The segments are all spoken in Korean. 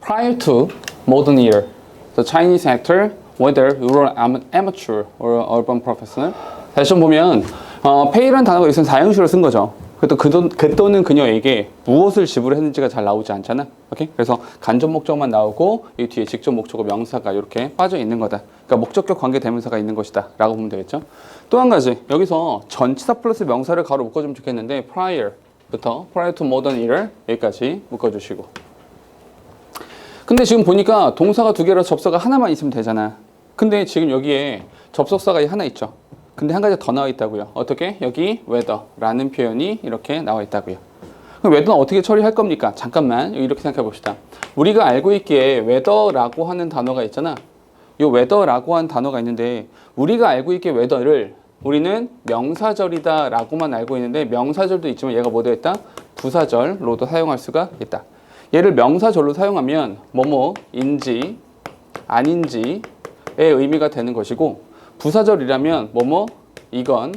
Prior to modern era, the Chinese actor, whether rural amateur or urban professional. 다시 좀 보면 pay라는 단어가 여기서 사형식으로 쓴 거죠. 그 또는 그녀에게 무엇을 지불했는지가 잘 나오지 않잖아. 오케이? 그래서 간접 목적만 나오고 이 뒤에 직접 목적어 명사가 이렇게 빠져 있는 거다. 그러니까 목적격 관계 대명사가 있는 것이다 라고 보면 되겠죠. 또 한 가지, 여기서 전치사 플러스 명사를 가로 묶어주면 좋겠는데 prior to modern era 여기까지 묶어주시고. 근데 지금 보니까 동사가 두 개라서 접사가 하나만 있으면 되잖아. 근데 지금 여기에 접속사가 하나 있죠. 근데 한 가지 더 나와 있다고요. 어떻게? 여기 whether라는 표현이 이렇게 나와 있다고요. 그럼 whether는 어떻게 처리할 겁니까? 잠깐만 이렇게 생각해 봅시다. 우리가 알고 있기에 whether라고 하는 단어가 있잖아. 이 whether라고 하는 단어가 있는데 우리가 알고 있기에 whether를 우리는 명사절이다 라고만 알고 있는데 명사절도 있지만 얘가 뭐 되어 있다? 부사절로도 사용할 수가 있다. 얘를 명사절로 사용하면 뭐뭐인지 아닌지의 의미가 되는 것이고 부사절이라면 뭐뭐 이건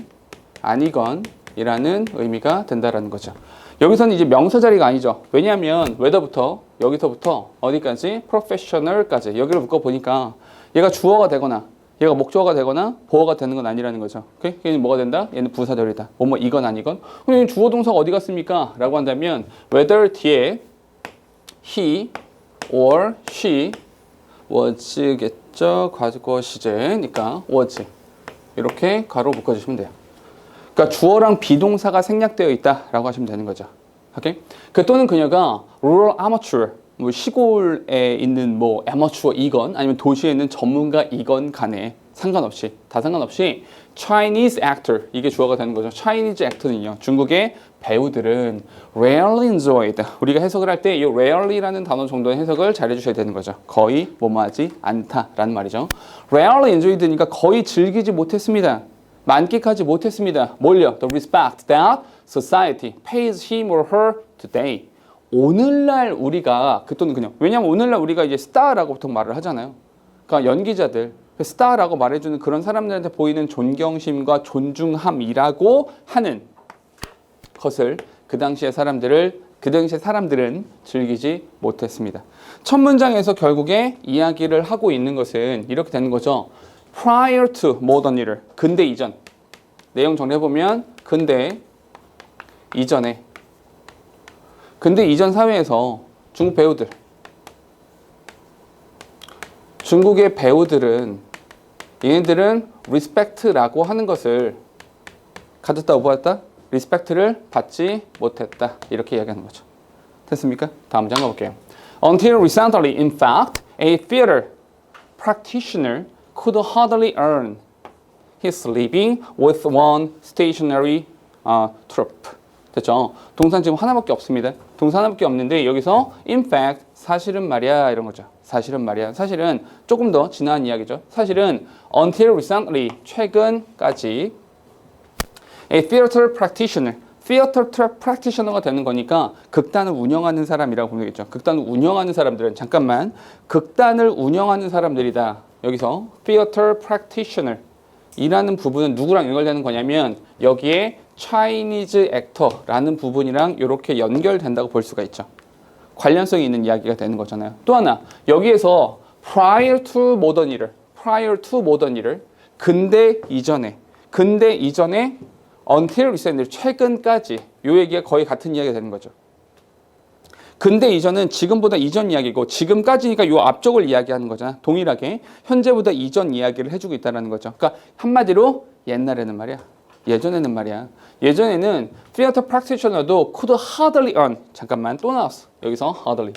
아니건 이라는 의미가 된다라는 거죠. 여기서는 이제 명사 자리가 아니죠. 왜냐하면 whether부터 여기서부터 어디까지? professional까지 여기를 묶어보니까 얘가 주어가 되거나 얘가 목적어가 되거나 보어가 되는 건 아니라는 거죠. 오케이? 얘는 뭐가 된다? 얘는 부사절이다. 뭐뭐 이건 아니건. 그럼 주어 동사가 어디 갔습니까? 라고 한다면 whether 뒤에 he or she was겠죠. 과거 시제니까 was 이렇게 가로 묶어주시면 돼요. 그러니까 주어랑 비동사가 생략되어 있다라고 하시면 되는 거죠. 오케이? 그 또는 그녀가 rural amateur 뭐 시골에 있는 뭐 아마추어 이건 아니면 도시에 있는 전문가 이건 간에 상관없이 다 상관없이 Chinese actor 이게 주어가 되는 거죠. Chinese actor는요. 중국의 배우들은 rarely enjoyed. 우리가 해석을 할 때 이 rarely라는 단어 정도의 해석을 잘 해주셔야 되는 거죠. 거의 뭐뭐하지 않다라는 말이죠. rarely enjoyed니까 거의 즐기지 못했습니다. 만끽하지 못했습니다. 뭘요? The respect that society pays him or her today. 오늘날 우리가 그 또는 그냥 왜냐하면 오늘날 우리가 이제 스타라고 보통 말을 하잖아요. 그러니까 연기자들 스타라고 말해주는 그런 사람들한테 보이는 존경심과 존중함이라고 하는 것을 그 당시에 사람들은 즐기지 못했습니다. 첫 문장에서 결국에 이야기를 하고 있는 것은 이렇게 되는 거죠. Prior to modern era, 근대 이전. 내용 정리해보면 근대 이전에 근데 이전 사회에서 중국의 배우들은 얘네들은 respect라고 하는 것을 가졌다 오버했다? respect를 받지 못했다. 이렇게 이야기하는 거죠. 됐습니까? 다음 장 가볼게요. Until recently, in fact, a theater practitioner could hardly earn his living with one stationary troupe. 됐죠? 동사는 지금 하나밖에 없습니다. 동사 하나밖에 없는데 여기서 in fact 사실은 말이야 이런 거죠. 사실은 말이야. 사실은 조금 더 지나간 이야기죠. 사실은 until recently 최근까지 a theater practitioner가 되는 거니까 극단을 운영하는 사람이라고 보면 되겠죠. 극단을 운영하는 사람들은 잠깐만 극단을 운영하는 사람들이다. 여기서 theater practitioner 이라는 부분은 누구랑 연결되는 거냐면 여기에 Chinese actor라는 부분이랑 이렇게 연결된다고 볼 수가 있죠. 관련성이 있는 이야기가 되는 거잖아요. 또 하나 여기에서 prior to modern era를 근대 이전에 until recently 최근까지 이 얘기가 거의 같은 이야기가 되는 거죠. 근대 이전은 지금보다 이전 이야기고 지금까지니까 이 앞쪽을 이야기하는 거잖아. 동일하게 현재보다 이전 이야기를 해주고 있다는 거죠. 그러니까 한마디로 옛날에는 말이야. 예전에는 말이야. 예전에는 theater practitioner도 could hardly earn. 잠깐만 또 나왔어. 여기서 hardly.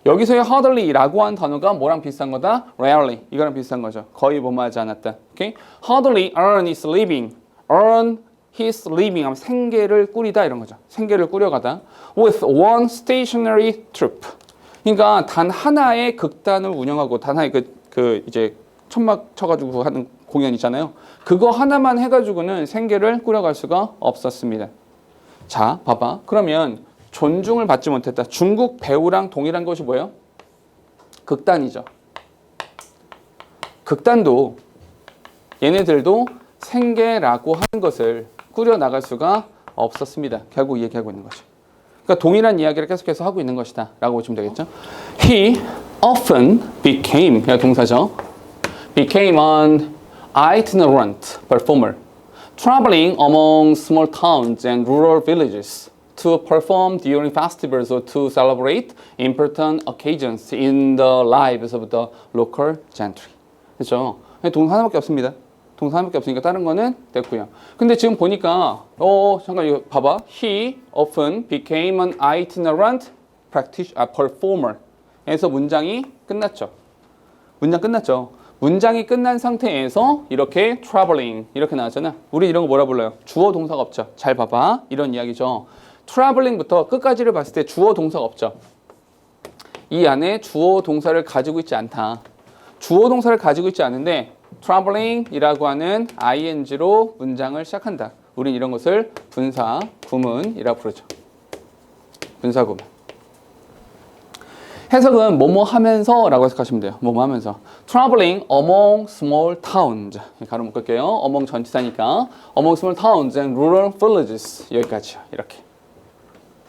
여기서의 hardly라고 한 단어가 뭐랑 비슷한 거다? rarely. 이거랑 비슷한 거죠. 거의 뭐뭐하지 않았다. 오케이? hardly earn his living. earn his living 하면 생계를 꾸리다 이런 거죠. 생계를 꾸려가다. with one stationary troupe. 그러니까 단 하나의 극단을 운영하고 단 하나의 그 이제 천막 쳐가지고 하는 공연 있잖아요. 그거 하나만 해가지고는 생계를 꾸려갈 수가 없었습니다. 자, 봐봐. 그러면 존중을 받지 못했다. 중국 배우랑 동일한 것이 뭐예요? 극단이죠. 극단도 얘네들도 생계라고 하는 것을 꾸려나갈 수가 없었습니다. 결국 얘기하고 있는 거죠. 그러니까 동일한 이야기를 계속해서 하고 있는 것이다 라고 보시면 되겠죠. He often became, 동사죠. became an itinerant performer, traveling among small towns and rural villages to perform during festivals or to celebrate important occasions in the lives of the local gentry. 그렇죠? 동사 하나밖에 없습니다. 동사 하나밖에 없으니까 다른 거는 됐고요. 근데 지금 보니까 잠깐 이거 봐봐. He often became an itinerant performer. 에서 문장이 끝났죠. 문장 끝났죠. 문장이 끝난 상태에서 이렇게 traveling 이렇게 나왔잖아. 우리 이런 거 뭐라 불러요? 주어 동사가 없죠. 잘 봐봐. 이런 이야기죠. traveling부터 끝까지를 봤을 때 주어 동사가 없죠. 이 안에 주어 동사를 가지고 있지 않다. 주어 동사를 가지고 있지 않은데 traveling이라고 하는 ing로 문장을 시작한다. 우린 이런 것을 분사 구문이라고 부르죠. 분사 구문. 해석은 뭐뭐 하면서 라고 해석하시면 돼요. 뭐뭐 하면서. Traveling among small towns. 가로 묶을게요. among 전치사니까. among small towns and rural villages. 여기까지요. 이렇게.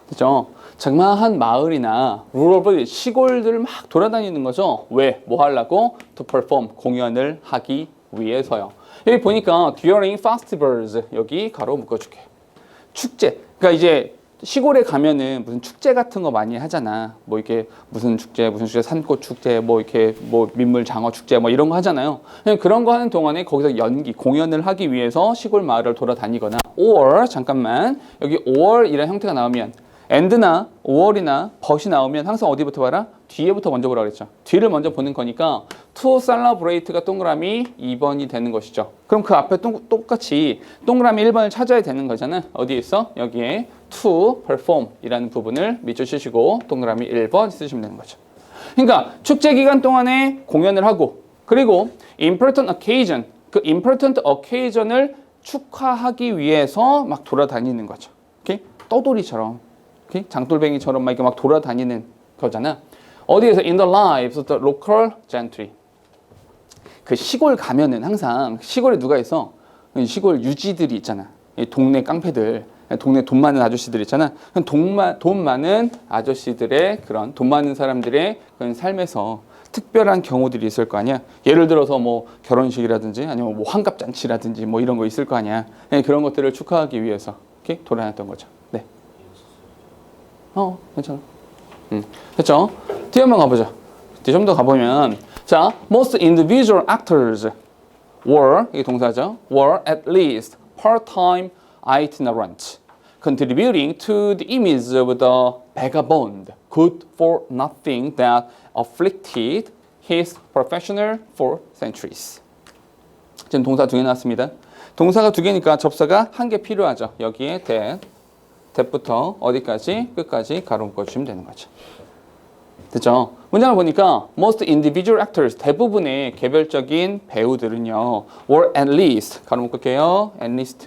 그죠? 자그마한 마을이나 rural village, 시골들을 막 돌아다니는 거죠. 왜? 뭐 하려고? To perform. 공연을 하기 위해서요. 여기 보니까 during festivals. 여기 가로 묶어줄게. 축제. 그러니까 이제 시골에 가면은 무슨 축제 같은 거 많이 하잖아. 뭐 이렇게 무슨 축제, 산꽃 축제, 뭐 이렇게 뭐 민물 장어 축제 뭐 이런 거 하잖아요. 그냥 그런 거 하는 동안에 거기서 공연을 하기 위해서 시골 마을을 돌아다니거나 or 잠깐만 여기 or이라는 형태가 나오면 and나 or이나 but이 나오면 항상 어디부터 봐라? 뒤에부터 먼저 보라 그랬죠. 뒤를 먼저 보는 거니까 to celebrate가 동그라미 2번이 되는 것이죠. 그럼 그 앞에 똑같이 동그라미 1번을 찾아야 되는 거잖아. 어디에 있어? 여기에 to perform 이라는 부분을 밑줄 치시고 동그라미 1번 쓰시면 되는 거죠. 그러니까 축제 기간 동안에 공연을 하고 그리고 important occasion, 그 important occasion을 축하하기 위해서 막 돌아다니는 거죠. 오케이? 떠돌이처럼, 오케이? 장돌뱅이처럼 막 이렇게 막 돌아다니는 거잖아. 어디에서? In the lives of the local gentry. 그 시골 가면은 항상 시골에 누가 있어? 시골 유지들이 있잖아. 동네 깡패들. 동네 돈 많은 아저씨들 있잖아. 돈 많은 아저씨들의 그런 돈 많은 사람들의 그런 삶에서 특별한 경우들이 있을 거 아니야. 예를 들어서 뭐 결혼식이라든지 아니면 뭐 환갑잔치라든지 뭐 이런 거 있을 거 아니야. 그런 것들을 축하하기 위해서 이렇게 돌아다녔던 거죠. 네. 괜찮아. 됐죠? 뒤에 한번 가보자. 뒤에 좀 더 가보면 자, most individual actors were 이게 동사죠. were at least part-time itinerant, contributing to the image of the vagabond, good for nothing that afflicted his professional for centuries. 지금 동사 2개 나왔습니다. 동사가 2개니까 접사가 1개 필요하죠. 여기에 that부터 어디까지? 끝까지 가로 묶어주시면 되는 거죠. 됐죠? 문장을 보니까 most individual actors, 대부분의 개별적인 배우들은요 were at least, 가로 묶을게요. at least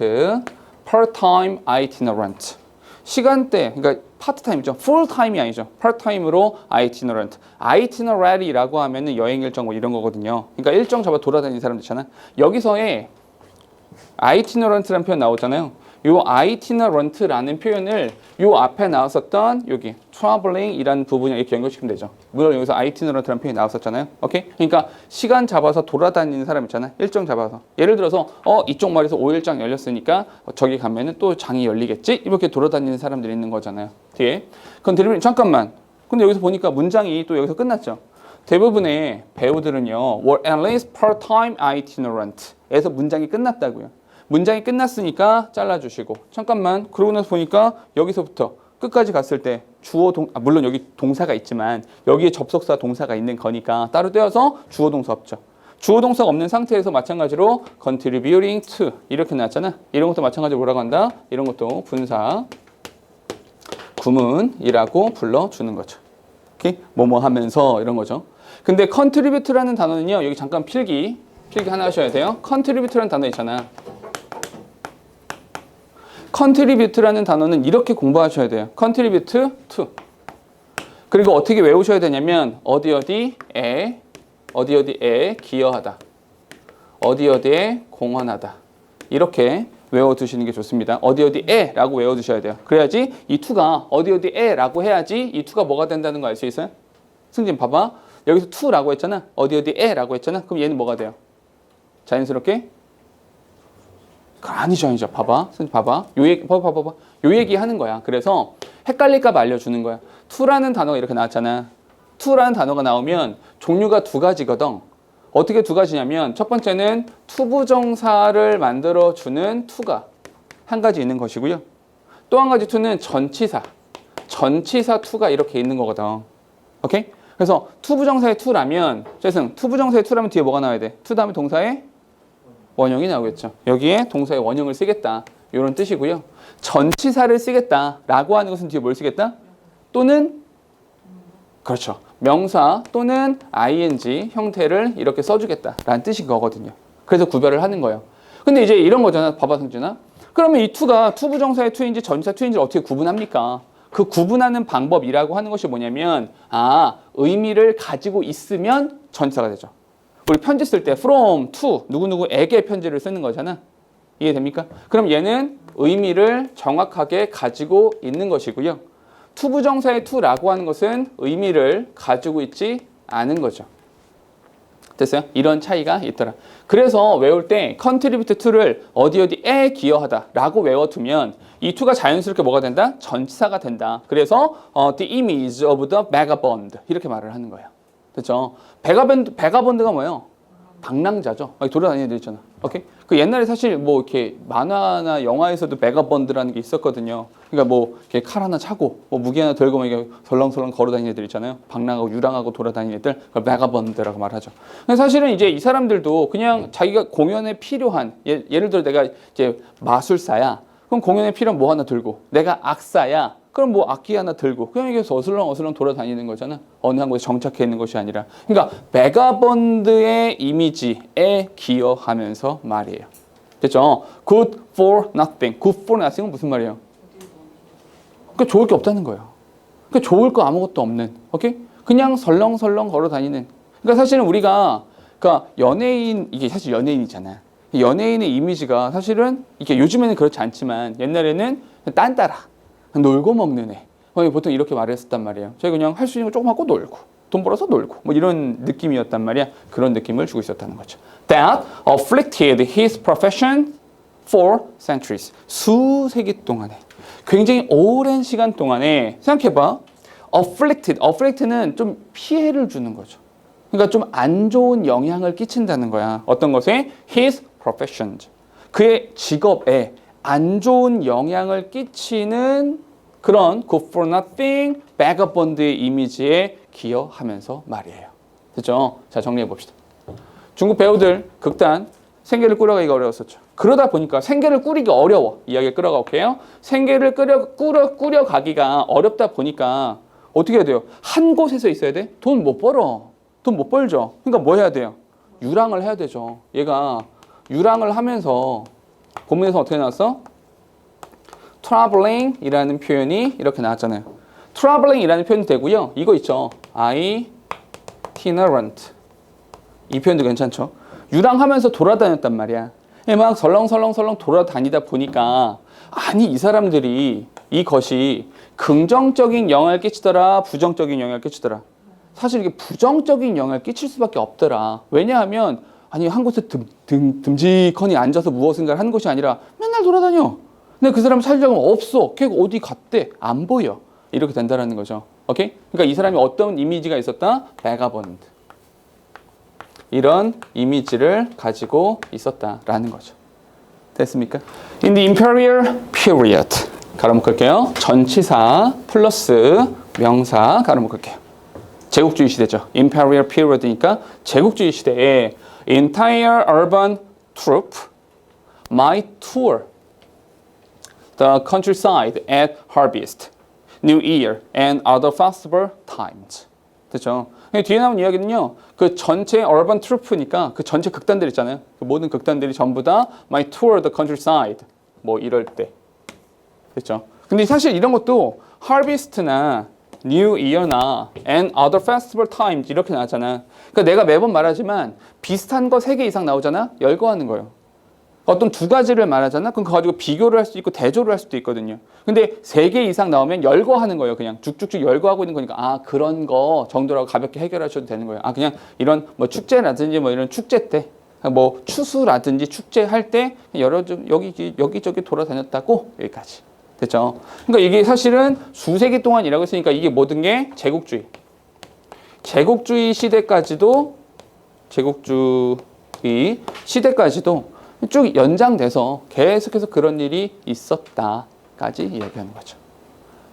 part-time itinerant. 시간대, 그러니까 파트타임이죠. 풀타임이 아니죠. 파트타임으로 itinerant. itinerari라고 하면은 여행 일정 뭐 이런 거거든요. 그러니까 일정 잡아 돌아다니는 사람들 있잖아. 여기서의 itinerant라는 표현 나오잖아요. 요 itinerant라는 표현을 요 앞에 나왔었던 여기 traveling이라는 부분에 이렇게 연결시키면 되죠. 물론 여기서 itinerant라는 표현이 나왔었잖아요. 오케이? 그러니까 시간 잡아서 돌아다니는 사람 있잖아요. 일정 잡아서. 예를 들어서 이쪽 마을에서 5일장 열렸으니까 저기 가면은 또 장이 열리겠지? 이렇게 돌아다니는 사람들이 있는 거잖아요. 뒤에. 그건 들으면 잠깐만. 근데 여기서 보니까 문장이 또 여기서 끝났죠. 대부분의 배우들은요 were at least part-time itinerant 에서 문장이 끝났다고요. 문장이 끝났으니까 잘라주시고 잠깐만 그러고 나서 보니까 여기서부터 끝까지 갔을 때 주어 물론 여기 동사가 있지만 여기에 접속사 동사가 있는 거니까 따로 떼어서 주어 동사 없죠. 주어 동사가 없는 상태에서 마찬가지로 contributing to 이렇게 나왔잖아. 이런 것도 마찬가지로 뭐라고 한다? 이런 것도 분사 구문이라고 불러주는 거죠. 오케이? 뭐뭐 하면서 이런 거죠. 근데 contribute라는 단어는요 여기 잠깐 필기 하나 하셔야 돼요. contribute라는 단어 있잖아. contribute라는 단어는 이렇게 공부하셔야 돼요. contribute to. 그리고 어떻게 외우셔야 되냐면 어디에 기여하다. 어디에 공헌하다. 이렇게 외워두시는 게 좋습니다. 어디에 라고 외워두셔야 돼요. 그래야지 이 to가 어디에 라고 해야지 이 to가 뭐가 된다는 거 알 수 있어요? 승진 봐봐. 여기서 to라고 했잖아. 어디에라고 했잖아. 그럼 얘는 뭐가 돼요? 자연스럽게? 아니죠. 봐봐. 선생님 봐봐. 요 얘기, 봐봐. 요 얘기 하는 거야. 그래서 헷갈릴까 봐 알려주는 거야. to라는 단어가 이렇게 나왔잖아. to라는 단어가 나오면 종류가 두 가지거든. 어떻게 두 가지냐면 첫 번째는 투부정사를 만들어주는 to가 한 가지 있는 것이고요. 또 한 가지 to는 전치사 to가 이렇게 있는 거거든. 오케이? 그래서 투부정사의 to라면 재승 투부정사의 to라면 뒤에 뭐가 나와야 돼? to 다음에 동사의 원형이 나오겠죠. 여기에 동사의 원형을 쓰겠다. 이런 뜻이고요. 전치사를 쓰겠다라고 하는 것은 뒤에 뭘 쓰겠다? 또는 그렇죠. 명사 또는 ing 형태를 이렇게 써주겠다라는 뜻인 거거든요. 그래서 구별을 하는 거예요. 근데 이제 이런 거잖아. 봐봐 승준아. 그러면 이 to가 투부정사의 to인지 전치사 to인지 어떻게 구분합니까? 그 구분하는 방법이라고 하는 것이 뭐냐면 의미를 가지고 있으면 전치사가 되죠. 우리 편지 쓸 때 from, to, 누구누구에게 편지를 쓰는 거잖아. 이해됩니까? 그럼 얘는 의미를 정확하게 가지고 있는 것이고요. 투부정사의 to라고 하는 것은 의미를 가지고 있지 않은 거죠. 됐어요? 이런 차이가 있더라. 그래서 외울 때 contribute to를 어디에 기여하다 라고 외워두면 이 to가 자연스럽게 뭐가 된다? 전치사가 된다. 그래서 the image of the vagabond 이렇게 말을 하는 거예요. 됐죠? 베가본드가 뭐예요? 방랑자죠. 돌아다니는 애들 있잖아. 오케이? 그 옛날에 사실 뭐 이렇게 만화나 영화에서도 베가본드라는 게 있었거든요. 그러니까 뭐 이렇게 칼 하나 차고 뭐 무기 하나 들고 막 이렇게 설렁설렁 걸어다니는 애들 있잖아요. 방랑하고 유랑하고 돌아다니는 애들, 그걸 베가본드라고 말하죠. 근데 사실은 이제 이 사람들도 그냥 자기가 공연에 필요한 예를 들어 내가 이제 마술사야. 그럼 공연에 필요한 뭐 하나 들고 내가 악사야. 그럼 뭐 악기 하나 들고 그냥 이게 어슬렁어슬렁 돌아다니는 거잖아. 어느 한 곳에 정착해 있는 것이 아니라. 그러니까 베가본드의 이미지에 기여하면서 말이에요. 됐죠? Good for nothing. Good for nothing은 무슨 말이에요? 그러니까 좋을 게 없다는 거예요. 그러니까 좋을 거 아무것도 없는. 오케이? 그냥 설렁설렁 걸어다니는. 그러니까 사실은 우리가 그러니까 연예인 이게 사실 연예인이잖아. 연예인의 이미지가 사실은 이게 요즘에는 그렇지 않지만 옛날에는 딴따라. 놀고 먹는 애. 보통 이렇게 말을 했었단 말이에요. 저희 그냥 할 수 있는 거 조금 하고 놀고 돈 벌어서 놀고 뭐 이런 느낌이었단 말이야. 그런 느낌을 주고 있었다는 거죠. That afflicted his profession for centuries. 수세기 동안에 굉장히 오랜 시간 동안에 생각해봐. afflicted는 좀 피해를 주는 거죠. 그러니까 좀 안 좋은 영향을 끼친다는 거야. 어떤 것에? his profession. 그의 직업에 안 좋은 영향을 끼치는 그런 good for nothing, vagabond의 이미지에 기여하면서 말이에요. 됐죠? 자, 정리해 봅시다. 중국 배우들 극단 생계를 꾸려가기가 어려웠었죠. 그러다 보니까 생계를 꾸리기 어려워. 이야기 끌어가 볼게요. 생계를 꾸려가기가 어렵다 보니까 어떻게 해야 돼요? 한 곳에서 있어야 돼? 돈 못 벌어. 돈 못 벌죠. 그러니까 뭐 해야 돼요? 유랑을 해야 되죠. 얘가 유랑을 하면서 본문에서 어떻게 나왔어? traveling 이라는 표현이 이렇게 나왔잖아요. traveling 이라는 표현도 되고요. 이거 있죠. itinerant. 이 표현도 괜찮죠. 유랑하면서 돌아다녔단 말이야. 막 설렁설렁 돌아다니다 보니까 아니 이 사람들이 이것이 긍정적인 영향을 끼치더라 부정적인 영향을 끼치더라. 사실 이게 부정적인 영향을 끼칠 수밖에 없더라. 왜냐하면 아니 한 곳에 듬직하니 앉아서 무엇인가를 하는 것이 아니라 맨날 돌아다녀. 근데 그 사람 살려면 없어. 걔가 어디 갔대? 안 보여. 이렇게 된다라는 거죠. 오케이? 그러니까 이 사람이 어떤 이미지가 있었다? 베가본드. 이런 이미지를 가지고 있었다라는 거죠. 됐습니까? In the imperial period. 가로 묶을게요. 전치사 플러스 명사 가로 묶을게요. 제국주의 시대죠. imperial period니까 제국주의 시대에 entire urban troop might tour the countryside at harvest, New Year, and other festival times. 됐죠? 뒤에 나온 이야기는요. 그 전체 urban troo프니까 그 전체 극단들 있잖아요. 그 모든 극단들이 전부 다 might tour the countryside. 뭐 이럴 때. 됐죠? 근데 사실 이런 것도 harvest나 New Year나 and other festival times 이렇게 나왔잖아. 그러니까 내가 매번 말하지만 비슷한 거 3개 이상 나오잖아. 열거하는 거예요. 어떤 두 가지를 말하잖아? 그럼 그거 가지고 비교를 할 수도 있고 대조를 할 수도 있거든요. 근데 세 개 이상 나오면 열거하는 거예요. 그냥 쭉쭉쭉 열거하고 있는 거니까 아 그런 거 정도라고 가볍게 해결하셔도 되는 거예요. 아 그냥 이런 뭐 축제라든지 뭐 이런 축제 때 뭐 추수라든지 축제할 때 여러 여기저기 돌아다녔다고 여기까지. 됐죠? 그러니까 이게 사실은 수세기 동안 일하고 있으니까 이게 모든 게 제국주의 시대까지도 쭉 연장돼서 계속해서 그런 일이 있었다까지 이야기하는 거죠.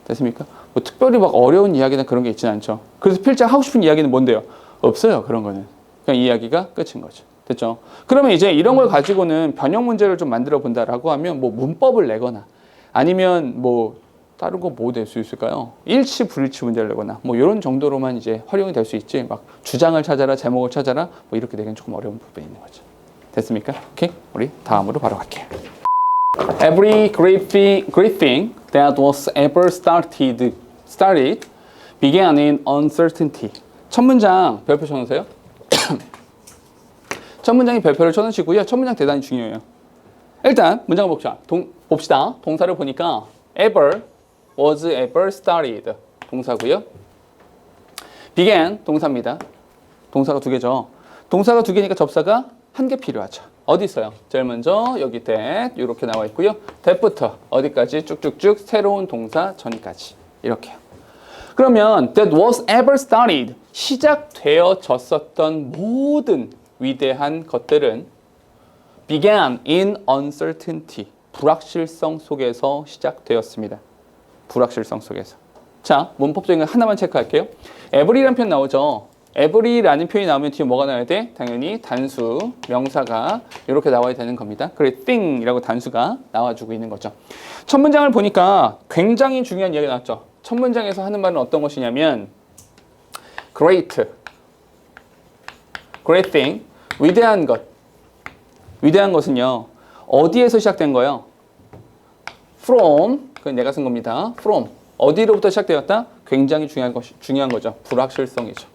됐습니까? 뭐 특별히 막 어려운 이야기나 그런 게 있지는 않죠. 그래서 필자 하고 싶은 이야기는 뭔데요? 없어요. 그런 거는. 그냥 이야기가 끝인 거죠. 됐죠? 그러면 이제 이런 걸 가지고는 변형 문제를 좀 만들어 본다라고 하면 뭐 문법을 내거나 아니면 뭐 다른 거 뭐 낼 수 있을까요? 일치 불일치 문제를 내거나 뭐 이런 정도로만 이제 활용이 될 수 있지 막 주장을 찾아라 제목을 찾아라 뭐 이렇게 되기는 조금 어려운 부분이 있는 거죠. 됐습니까? 오케이? 우리 다음으로 바로 갈게요. Every great thing that was ever started began in uncertainty. 첫 문장 별표 쳐놓으세요. 첫 문장이 별표를 쳐놓으시고요. 첫 문장 대단히 중요해요. 일단 문장 봅시다. 동사를 보니까 ever, was ever started 동사고요. began 동사입니다. 동사가 두 개죠. 동사가 두 개니까 접사가 한 개 필요하죠. 어디 있어요? 제일 먼저 여기 that 이렇게 나와 있고요. that부터 어디까지 쭉쭉쭉 새로운 동사 전까지 이렇게요. 그러면 that was ever started 시작되어졌었던 모든 위대한 것들은 began in uncertainty 불확실성 속에서 시작되었습니다. 불확실성 속에서. 자, 문법적인 거 하나만 체크할게요. every라는 표현 나오죠. every라는 표현이 나오면 뒤에 뭐가 나와야 돼? 당연히 단수, 명사가 이렇게 나와야 되는 겁니다. 그래, thing이라고 단수가 나와주고 있는 거죠. 첫 문장을 보니까 굉장히 중요한 이야기가 나왔죠. 첫 문장에서 하는 말은 어떤 것이냐면 great thing, 위대한 것. 위대한 것은요. 어디에서 시작된 거예요? from, 그건 내가 쓴 겁니다. from, 어디로부터 시작되었다? 굉장히 중요한 거죠. 불확실성이죠.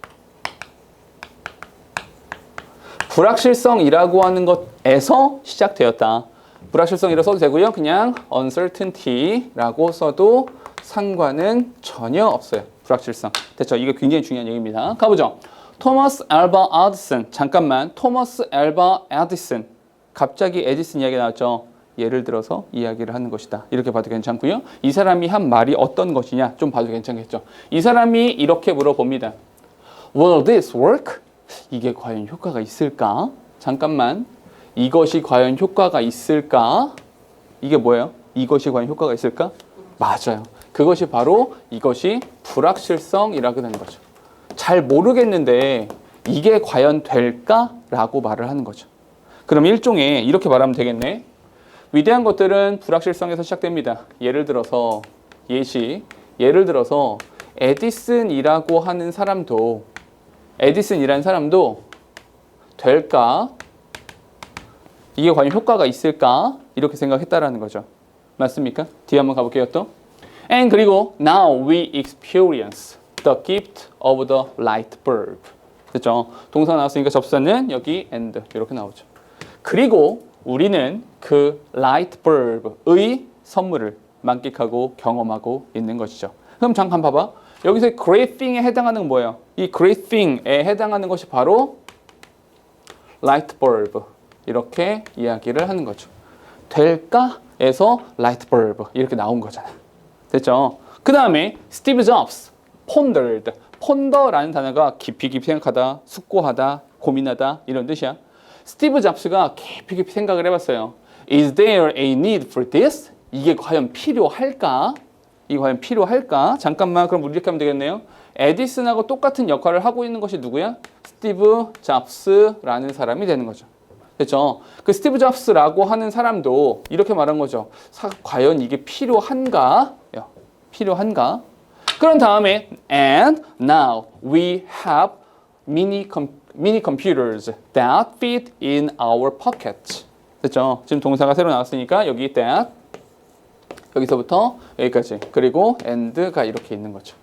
불확실성이라고 하는 것에서 시작되었다. 불확실성이라고 써도 되고요. 그냥 uncertainty라고 써도 상관은 전혀 없어요. 불확실성. 됐죠? 이게 굉장히 중요한 얘기입니다. 가보죠. 토머스 앨바 에디슨. 잠깐만. 토머스 앨바 에디슨. 갑자기 에디슨 이야기가 나왔죠. 예를 들어서 이야기를 하는 것이다. 이렇게 봐도 괜찮고요. 이 사람이 한 말이 어떤 것이냐 좀 봐도 괜찮겠죠. 이 사람이 이렇게 물어봅니다. Will this work? 이게 과연 효과가 있을까? 잠깐만. 이것이 과연 효과가 있을까? 이게 뭐예요? 이것이 과연 효과가 있을까? 맞아요. 그것이 바로 이것이 불확실성이라고 하는 거죠. 잘 모르겠는데 이게 과연 될까? 라고 말을 하는 거죠. 그럼 일종의 이렇게 말하면 되겠네. 위대한 것들은 불확실성에서 시작됩니다. 예를 들어서 예를 들어서 에디슨이라고 하는 사람도 에디슨이라는 사람도 될까? 이게 과연 효과가 있을까? 이렇게 생각했다라는 거죠. 맞습니까? 뒤에 한번 가볼게요 또. And 그리고 now we experience the gift of the light bulb. 됐죠? 동사 나왔으니까 접사는 여기 and 이렇게 나오죠. 그리고 우리는 그 light bulb의 선물을 만끽하고 경험하고 있는 것이죠. 그럼 잠깐 봐봐. 여기서 great thing에 해당하는 건 뭐예요? 이 great thing에 해당하는 것이 바로 light bulb. 이렇게 이야기를 하는 거죠. 될까에서 light bulb 이렇게 나온 거잖아. 됐죠? 그 다음에 스티브 잡스, pondered. ponder라는 단어가 깊이 생각하다, 숙고하다, 고민하다 이런 뜻이야. 스티브 잡스가 깊이 생각을 해봤어요. Is there a need for this? 이게 과연 필요할까? 이게 과연 필요할까? 잠깐만, 그럼 우리 이렇게 하면 되겠네요. 에디슨하고 똑같은 역할을 하고 있는 것이 누구야? 스티브 잡스라는 사람이 되는 거죠. 됐죠? 그 스티브 잡스라고 하는 사람도 이렇게 말한 거죠. 과연 이게 필요한가? 필요한가? 그런 다음에 and now we have mini computers that fit in our pockets. 됐죠? 지금 동사가 새로 나왔으니까 여기 that 여기서부터 여기까지 그리고 and가 이렇게 있는 거죠.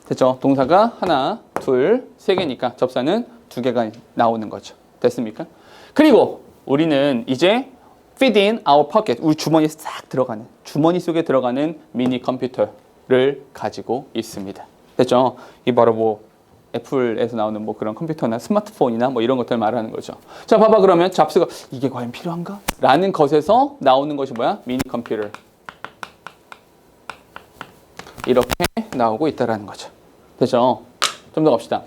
됐죠? 동사가 하나, 둘, 세 개니까 접사는 두 개가 나오는 거죠. 됐습니까? 그리고 우리는 이제 fit in our pocket. 우리 주머니에 싹 들어가는, 주머니 속에 들어가는 미니 컴퓨터를 가지고 있습니다. 됐죠? 이 바로 뭐 애플에서 나오는 뭐 그런 컴퓨터나 스마트폰이나 뭐 이런 것들 말하는 거죠. 자, 봐봐. 그러면 잡스가 이게 과연 필요한가? 라는 것에서 나오는 것이 뭐야? 미니 컴퓨터. 이렇게 나오고 있다라는 거죠. 됐죠? 좀 더 갑시다.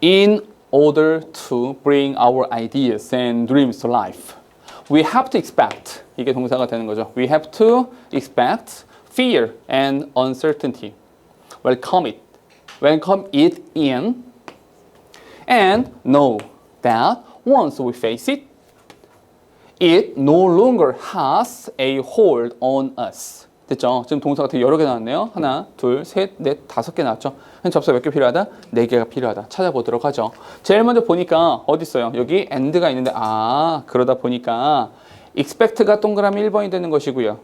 In order to bring our ideas and dreams to life, we have to expect. 이게 동사가 되는 거죠. We have to expect fear and uncertainty. Welcome it in, and know that once we face it, it no longer has a hold on us. 됐죠? 지금 동사가 되게 여러 개 나왔네요. 하나, 둘, 셋, 넷, 5개 나왔죠? 접수가 몇 개 필요하다? 4개가 필요하다. 찾아보도록 하죠. 제일 먼저 보니까 어디 있어요? 여기 and가 있는데 그러다 보니까 expect가 동그라미 1번이 되는 것이고요.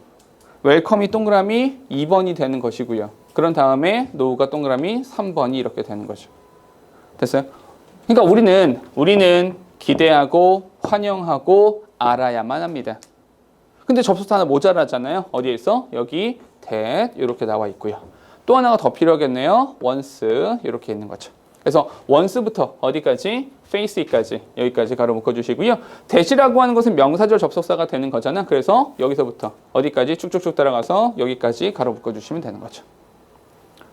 welcome이 동그라미 2번이 되는 것이고요. 그런 다음에 know가 동그라미 3번이 이렇게 되는 거죠. 됐어요? 그러니까 우리는 기대하고 환영하고 알아야만 합니다. 근데 접속사 하나 모자라잖아요. 어디에 있어? 여기 that 이렇게 나와 있고요. 또 하나가 더 필요하겠네요. once 이렇게 있는 거죠. 그래서 once부터 어디까지? face it까지 여기까지 가로 묶어주시고요. that이라고 하는 것은 명사절 접속사가 되는 거잖아. 그래서 여기서부터 어디까지 쭉쭉쭉 따라가서 여기까지 가로 묶어주시면 되는 거죠.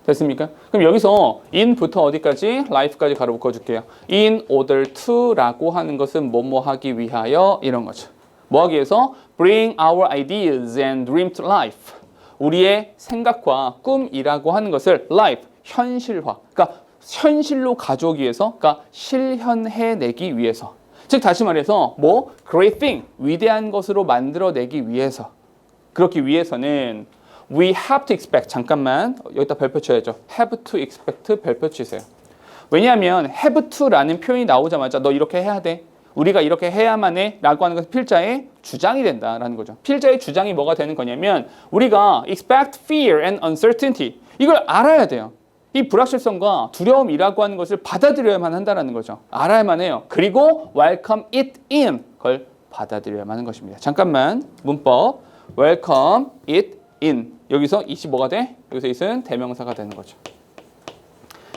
됐습니까? 그럼 여기서 in부터 어디까지? life까지 가로 묶어줄게요. in order to라고 하는 것은 뭐뭐 하기 위하여 이런 거죠. 뭐 하기 위해서? bring our ideas and dream to life. 우리의 생각과 꿈이라고 하는 것을 life, 현실화. 그러니까 현실로 가져오기 위해서, 그러니까 실현해내기 위해서. 즉 다시 말해서 뭐 great thing, 위대한 것으로 만들어내기 위해서. 그렇기 위해서는 we have to expect. 잠깐만 여기다 별표 쳐야죠. have to expect 별표 치세요. 왜냐하면 have to라는 표현이 나오자마자 너 이렇게 해야 돼. 우리가 이렇게 해야만 해 라고 하는 것은 필자의 주장이 된다라는 거죠. 필자의 주장이 뭐가 되는 거냐면 우리가 expect fear and uncertainty 이걸 알아야 돼요. 이 불확실성과 두려움이라고 하는 것을 받아들여야만 한다는 거죠. 알아야만 해요. 그리고 welcome it in 그걸 받아들여야만 하는 것입니다. 잠깐만 문법 welcome it in 여기서 it이 뭐가 돼? 여기서 it은 대명사가 되는 거죠.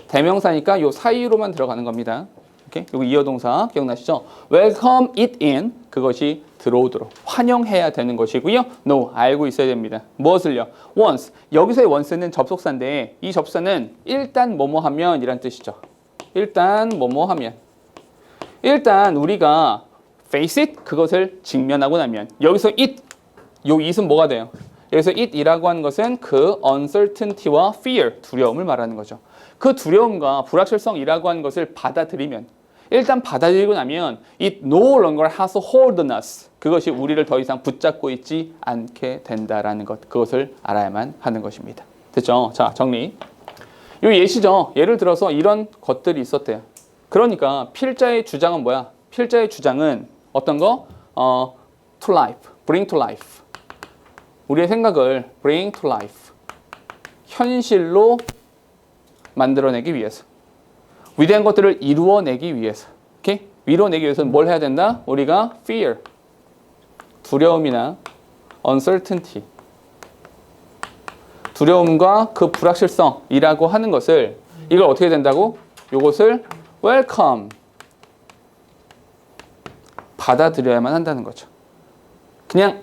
대명사니까 요 사이로만 들어가는 겁니다. 오케이? 여기 이어동사 기억나시죠? welcome it in 그것이 들어오도록 환영해야 되는 것이고요. no 알고 있어야 됩니다. 무엇을요? once 여기서의 once는 접속사인데 이 접속사는 일단 뭐뭐 하면 이란 뜻이죠. 일단 뭐뭐 하면 일단 우리가 face it 그것을 직면하고 나면 여기서 it 요 it은 뭐가 돼요? 여기서 it이라고 하는 것은 그 uncertainty와 fear 두려움을 말하는 거죠. 그 두려움과 불확실성이라고 하는 것을 받아들이면 일단 받아들이고 나면 it no longer has a hold on us. 그것이 우리를 더 이상 붙잡고 있지 않게 된다라는 것. 그것을 알아야만 하는 것입니다. 됐죠? 자, 정리. 요 예시죠. 예를 들어서 이런 것들이 있었대요. 그러니까 필자의 주장은 뭐야? 필자의 주장은 어떤 거? to life, bring to life. 우리의 생각을 bring to life. 현실로 만들어내기 위해서. 위대한 것들을 이루어내기 위해서. 오케이? 이루어내기 위해서는 뭘 해야 된다? 우리가 fear, 두려움이나 uncertainty, 두려움과 그 불확실성이라고 하는 것을 이걸 어떻게 된다고? 이것을 welcome, 받아들여야만 한다는 거죠. 그냥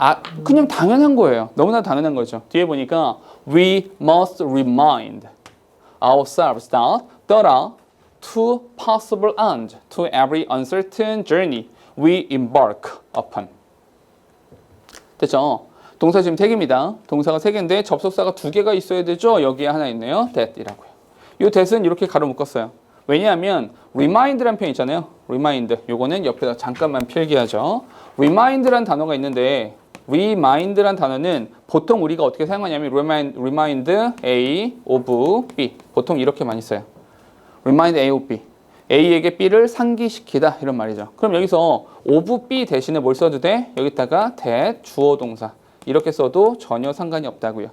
당연한 거예요. 너무나 당연한 거죠. 뒤에 보니까 we must remind ourselves that there are two possible ends to every uncertain journey we embark upon. 됐죠? 동사 지금 3개입니다. 동사가 3개인데 접속사가 2개가 있어야 되죠? 여기에 하나 있네요. that이라고요. 이 that은 이렇게 가로 묶었어요. 왜냐하면 remind라는 표현 있잖아요. remind. 요거는 옆에다 잠깐만 필기하죠. remind라는 단어가 있는데 remind라는 단어는 보통 우리가 어떻게 사용하냐면 remind A of B. 보통 이렇게 많이 써요. remind A of B. A에게 B를 상기시키다 이런 말이죠. 그럼 여기서 of B 대신에 뭘 써도 돼? 여기다가 that 주어 동사 이렇게 써도 전혀 상관이 없다고요.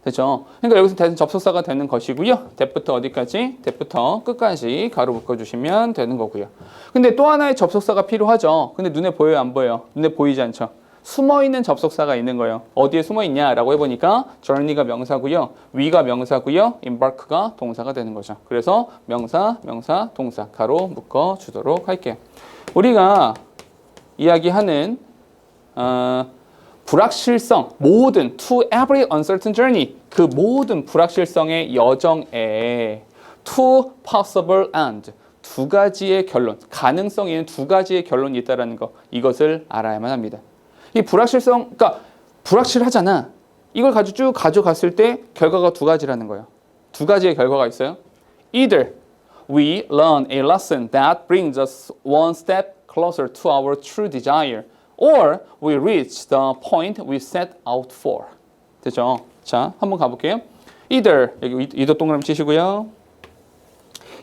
됐죠? 그러니까 여기서 that은 접속사가 되는 것이고요. that부터 어디까지? that부터 끝까지 가로 묶어주시면 되는 거고요. 근데 또 하나의 접속사가 필요하죠. 근데 눈에 보여요? 안 보여요? 눈에 보이지 않죠? 숨어있는 접속사가 있는 거예요. 어디에 숨어있냐라고 해보니까 journey가 명사고요. we가 명사고요. embark가 동사가 되는 거죠. 그래서 명사, 동사 가로 묶어주도록 할게요. 우리가 이야기하는 불확실성, 모든 to every uncertain journey, 그 모든 불확실성의 여정에 two possible and, 두 가지의 결론, 가능성이 있는 두 가지의 결론이 있다는 거, 이것을 알아야만 합니다. 이 불확실성, 그러니까 불확실하잖아. 이걸 가지고 쭉 가져갔을 때 결과가 두 가지라는 거예요. 두 가지의 결과가 있어요. Either we learn a lesson that brings us one step closer to our true desire, or we reach the point we set out for. 됐죠? 자, 한번 가볼게요. Either, 여기 either 동그라미 치시고요.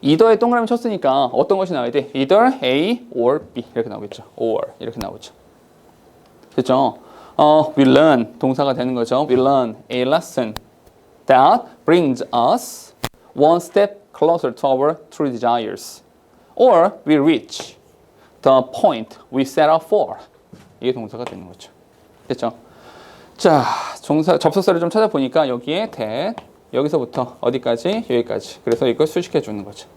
either에 동그라미 쳤으니까 어떤 것이 나와야 돼? Either A or B 이렇게 나오겠죠. or 이렇게 나오죠. 됐죠? We learn 동사가 되는 거죠. We learn a lesson that brings us one step closer to our true desires, or we reach the point we set out for. 이게 동사가 되는 거죠. 됐죠? 자, 접속사를 좀 찾아보니까 여기에 that, 여기서부터 어디까지? 여기까지. 그래서 이걸 수식해 주는 거죠.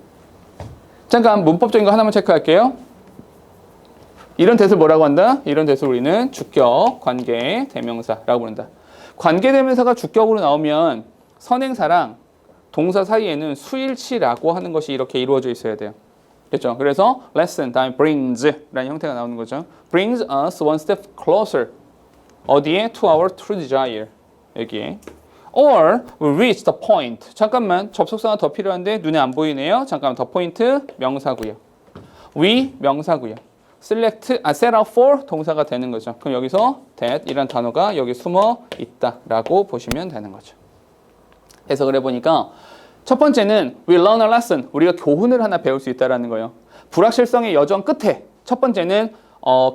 잠깐 문법적인 거 하나만 체크할게요. 이런 that을 뭐라고 한다? 이런 that을 우리는 주격, 관계, 대명사라고 부른다. 관계 대명사가 주격으로 나오면 선행사랑 동사 사이에는 수일치라고 하는 것이 이렇게 이루어져 있어야 돼요. 됐죠? 그래서 lesson 다음에 brings라는 형태가 나오는 거죠. brings us one step closer. 어디에? to our true desire. 여기에. or we reach the point. 잠깐만, 접속사가 더 필요한데 눈에 안 보이네요. 잠깐만, the point 명사고요. we 명사고요. set out for 동사가 되는 거죠. 그럼 여기서 that 이란 단어가 여기 숨어 있다라고 보시면 되는 거죠. 해석을 해보니까 첫 번째는 we learn a lesson. 우리가 교훈을 하나 배울 수 있다는 거예요. 불확실성의 여정 끝에 첫 번째는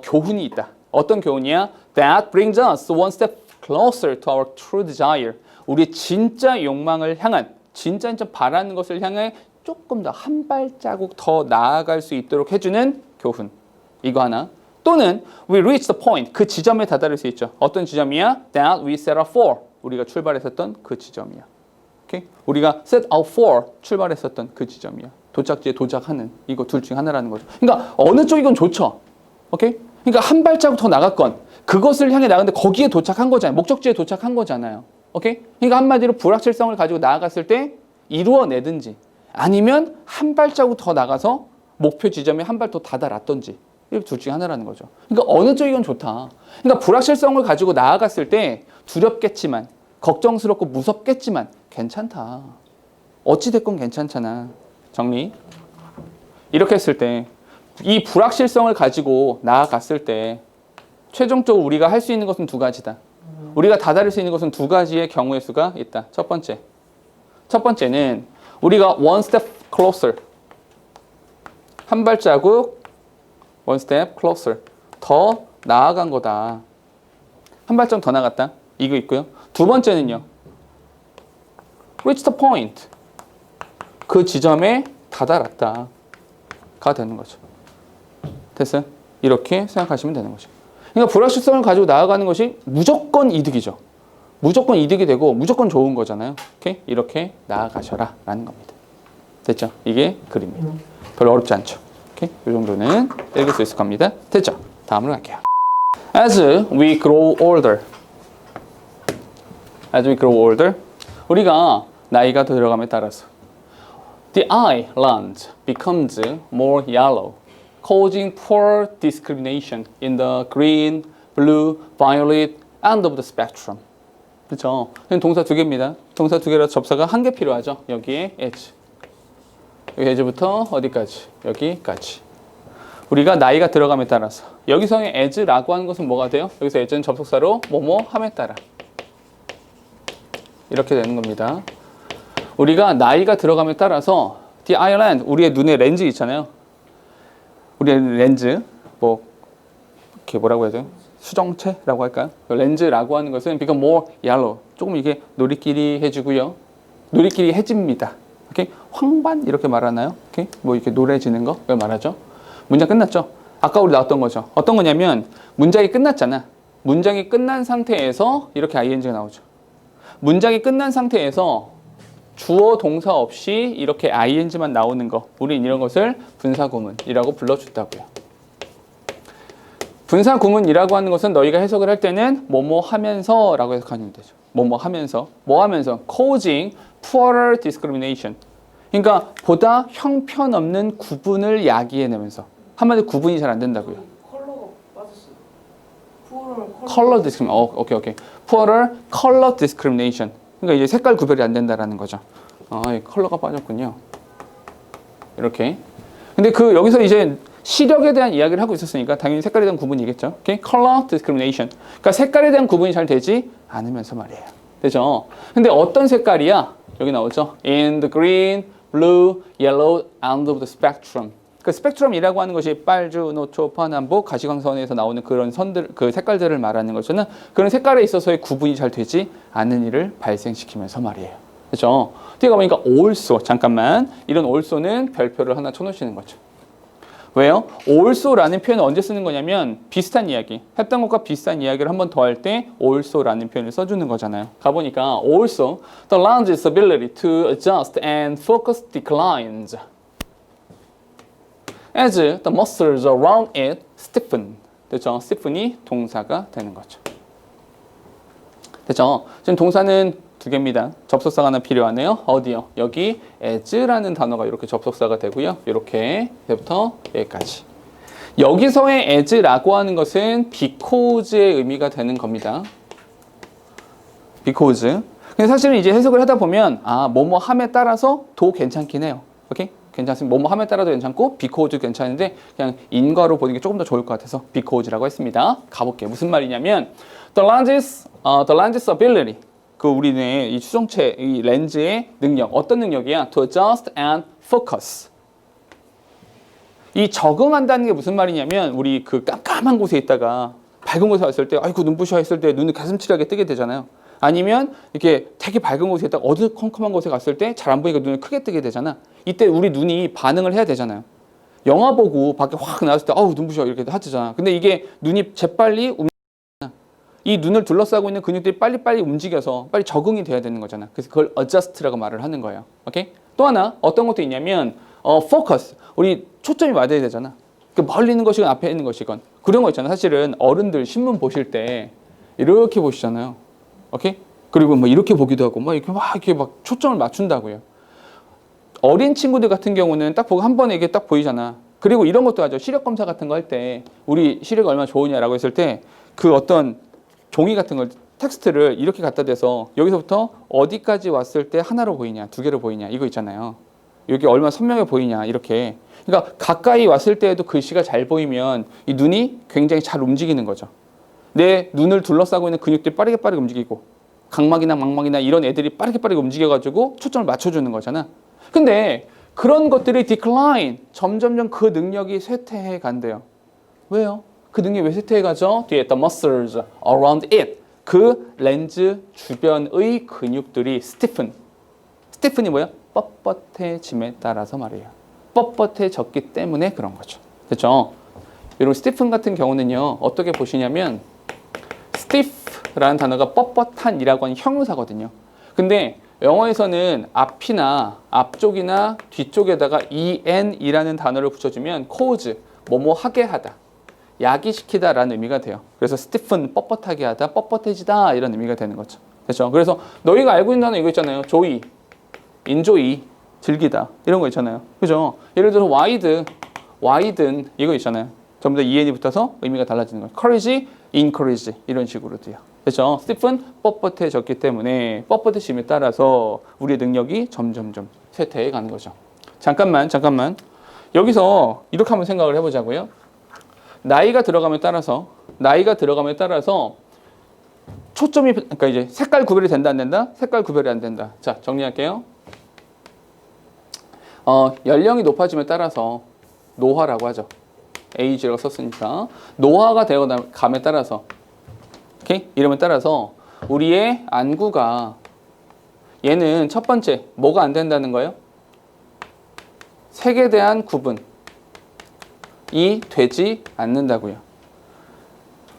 교훈이 있다. 어떤 교훈이야? That brings us one step closer to our true desire. 우리 진짜 욕망을 향한, 진짜 바라는 것을 향해 조금 더 한 발자국 더 나아갈 수 있도록 해주는 교훈. 이거 하나. 또는 we reach the point. 그 지점에 다다를 수 있죠. 어떤 지점이야? That we set out for. 우리가 출발했었던 그 지점이야. 오케이? 우리가 set out for 출발했었던 그 지점이야. 도착지에 도착하는 이거 둘 중 하나라는 거죠. 그러니까 어느 쪽이건 좋죠. 오케이? 그러니까 한 발자국 더 나갔건 그것을 향해 나갔는데 거기에 도착한 거잖아요. 목적지에 도착한 거잖아요. 오케이? 그러니까 한마디로 불확실성을 가지고 나아갔을 때 이루어내든지 아니면 한 발자국 더 나가서 목표 지점에 한 발 더 다다랐던지 이 둘 중에 하나라는 거죠. 그러니까 어느 쪽이건 좋다. 그러니까 불확실성을 가지고 나아갔을 때 두렵겠지만 걱정스럽고 무섭겠지만 괜찮다. 어찌됐건 괜찮잖아. 정리. 이렇게 했을 때 이 불확실성을 가지고 나아갔을 때 최종적으로 우리가 할 수 있는 것은 두 가지다. 우리가 다다를 수 있는 것은 두 가지의 경우의 수가 있다. 첫 번째는 우리가 one step closer, 한 발자국 one step closer, 더 나아간 거다. 한 발자국 더 나갔다. 이거 있고요. 두 번째는요. reach the point, 그 지점에 다다랐다. 가 되는 거죠. 됐어요? 이렇게 생각하시면 되는 거죠. 그러니까 불확실성을 가지고 나아가는 것이 무조건 이득이죠. 무조건 이득이 되고 무조건 좋은 거잖아요. 오케이? 이렇게 나아가셔라 라는 겁니다. 됐죠? 이게 그림입니다. 별로 어렵지 않죠. 오케이? 이 정도는 읽을 수 있을 겁니다. 됐죠? 다음으로 갈게요. As we grow older, 우리가 나이가 더 들어감에 따라서 the island becomes more yellow, causing poor discrimination in the green, blue, violet end of the spectrum. 그렇죠? 동사 두 개입니다. 동사 두 개라서 접사가 한 개 필요하죠. 여기에 as. 여기 as부터 어디까지? 여기까지. 우리가 나이가 들어감에 따라서 여기서의 as라고 하는 것은 뭐가 돼요? 여기서 as는 접속사로 뭐뭐 함에 따라 이렇게 되는 겁니다. 우리가 나이가 들어감에 따라서 the island, 우리의 눈에 렌즈 있잖아요. 우리의 렌즈, 뭐 이렇게 뭐라고 해야 돼요? 수정체라고 할까요? 렌즈라고 하는 것은 become more yellow, 조금 이게 노리끼리해지고요. 노리끼리해집니다. 오케이? 황반 이렇게 말하나요? 오케이? 뭐 이렇게 노래지는 거 이걸 말하죠. 문장 끝났죠? 아까 우리 나왔던 거죠. 어떤 거냐면 문장이 끝났잖아. 문장이 끝난 상태에서 이렇게 ing가 나오죠. 문장이 끝난 상태에서 주어 동사 없이 이렇게 ing만 나오는 거, 우린 이런 것을 분사구문이라고 불러준다고요. 분사구문이라고 하는 것은 너희가 해석을 할 때는 뭐뭐 하면서 라고 해석하면 되죠. 뭐뭐 하면서, 뭐 하면서 causing poorer discrimination. 그러니까 보다 형편없는 구분을 야기해내면서, 한마디로 구분이 잘 안 된다고요. 컬러가 빠졌어요. color discrimination. 오케이. poorer color discrimination. 그러니까 이제 색깔 구별이 안 된다라는 거죠. 컬러가 빠졌군요. 이렇게. 근데 여기서 이제 시력에 대한 이야기를 하고 있었으니까 당연히 색깔에 대한 구분이겠죠. 오케이? color discrimination. 그러니까 색깔에 대한 구분이 잘 되지 않으면서 말이에요. 되죠? 근데 어떤 색깔이야? 여기 나오죠. In the green, blue, yellow end of the spectrum. 그 스펙트럼이라고 하는 것이 빨주, 노초, 파남보, 가시광선에서 나오는 그런 선들, 그 색깔들을 말하는 것은 그런 색깔에 있어서의 구분이 잘 되지 않는 일을 발생시키면서 말이에요. 그렇죠? 뒤에 가보니까 also, 잠깐만. 이런 also는 별표를 하나 쳐놓으시는 거죠. 왜요? also라는 표현을 언제 쓰는 거냐면 비슷한 이야기, 했던 것과 비슷한 이야기를 한 번 더 할 때 also라는 표현을 써주는 거잖아요. 가보니까 also, the lense's ability to adjust and focus declines. As the muscles around it stiffen. 됐죠? stiffen이 동사가 되는 거죠. 됐죠? 지금 동사는 두 개입니다. 접속사가 하나 필요하네요. 어디요? 여기 as라는 단어가 이렇게 접속사가 되고요. 이렇게 여기부터 여기까지. 여기서의 as라고 하는 것은 because의 의미가 되는 겁니다. because. 근데 사실은 이제 해석을 하다 보면 뭐뭐 함에 따라서 도 괜찮긴 해요. 오케이? 괜찮습니다. 뭐뭐 함에 따라도 괜찮고 because도 괜찮은데 그냥 인과로 보는 게 조금 더 좋을 것 같아서 because라고 했습니다. 가볼게요. 무슨 말이냐면 the lenses ability. 우리네 이 추정체, 이 렌즈의 능력. 어떤 능력이야? To adjust and focus. 이 적응한다는 게 무슨 말이냐면 우리 깜깜한 곳에 있다가 밝은 곳에 왔을 때 아이고 눈부셔 했을 때 눈을 가슴치하게 뜨게 되잖아요. 아니면 이렇게 되게 밝은 곳에 있다가 어두컴컴한 곳에 갔을 때 잘 안 보이니까 눈을 크게 뜨게 되잖아. 이때 우리 눈이 반응을 해야 되잖아요. 영화 보고 밖에 확 나왔을 때 눈부셔 이렇게 하잖아. 근데 이게 눈이 재빨리 이 눈을 둘러싸고 있는 근육들이 빨리빨리 움직여서 빨리 적응이 돼야 되는 거잖아. 그래서 그걸 adjust라고 말을 하는 거예요. 오케이? 또 하나 어떤 것도 있냐면 focus. 우리 초점이 맞아야 되잖아. 멀리 있는 것이건 앞에 있는 것이건 그런 거 있잖아. 사실은 어른들 신문 보실 때 이렇게 보시잖아요. 오케이? 그리고 이렇게 보기도 하고 이렇게 초점을 맞춘다고요. 어린 친구들 같은 경우는 딱 보고 한 번에 이게 딱 보이잖아. 그리고 이런 것도 하죠. 시력 검사 같은 거 할 때 우리 시력이 얼마나 좋으냐라고 했을 때 어떤 종이 같은 걸 텍스트를 이렇게 갖다 대서 여기서부터 어디까지 왔을 때 하나로 보이냐, 두 개로 보이냐 이거 있잖아요. 여기 얼마나 선명해 보이냐 이렇게. 그러니까 가까이 왔을 때에도 글씨가 잘 보이면 이 눈이 굉장히 잘 움직이는 거죠. 내 눈을 둘러싸고 있는 근육들이 빠르게 움직이고 각막이나 망막이나 이런 애들이 빠르게 움직여가지고 초점을 맞춰주는 거잖아. 근데 그런 것들이 decline, 점점점 그 능력이 쇠퇴해 간대요. 왜요? 그 능력이 왜 쇠퇴해 가죠? 뒤에 the muscles around it. 그 렌즈 주변의 근육들이 stiffen. 스티픈이 뭐야? 뻣뻣해짐에 따라서 말이에요. 뻣뻣해졌기 때문에 그런 거죠. 됐죠? 여러분 스티픈 같은 경우는요. 어떻게 보시냐면 stiff라는 단어가 뻣뻣한이라고 하는 형용사거든요. 근데 영어에서는 앞이나 앞쪽이나 뒤쪽에다가 en이라는 단어를 붙여주면 cause, 뭐뭐 하게 하다, 야기시키다 라는 의미가 돼요. 그래서 stiffen, 뻣뻣하게 하다, 뻣뻣해지다 이런 의미가 되는 거죠. 됐죠? 그래서 너희가 알고 있는 단어 이거 있잖아요. joy, enjoy, 즐기다 이런 거 있잖아요. 그죠? 예를 들어서 widen 이거 있잖아요. 전부 다 en이 붙어서 의미가 달라지는 거예요. courage, encourage 이런 식으로 돼요. 그렇죠? 스티픈 뻣뻣해졌기 때문에 뻣뻣해짐에 따라서 우리의 능력이 점점점 쇠퇴해 가는 거죠. 잠깐만. 여기서 이렇게 한번 생각을 해보자고요. 나이가 들어감에 따라서 초점이, 그러니까 이제 색깔 구별이 된다 안 된다? 색깔 구별이 안 된다. 자, 정리할게요. 연령이 높아짐에 따라서 노화라고 하죠. age라고 썼으니까 노화가 되어 감에 따라서, 오케이? 이름에 따라서 우리의 안구가, 얘는 첫 번째 뭐가 안 된다는 거예요? 색에 대한 구분이 되지 않는다고요.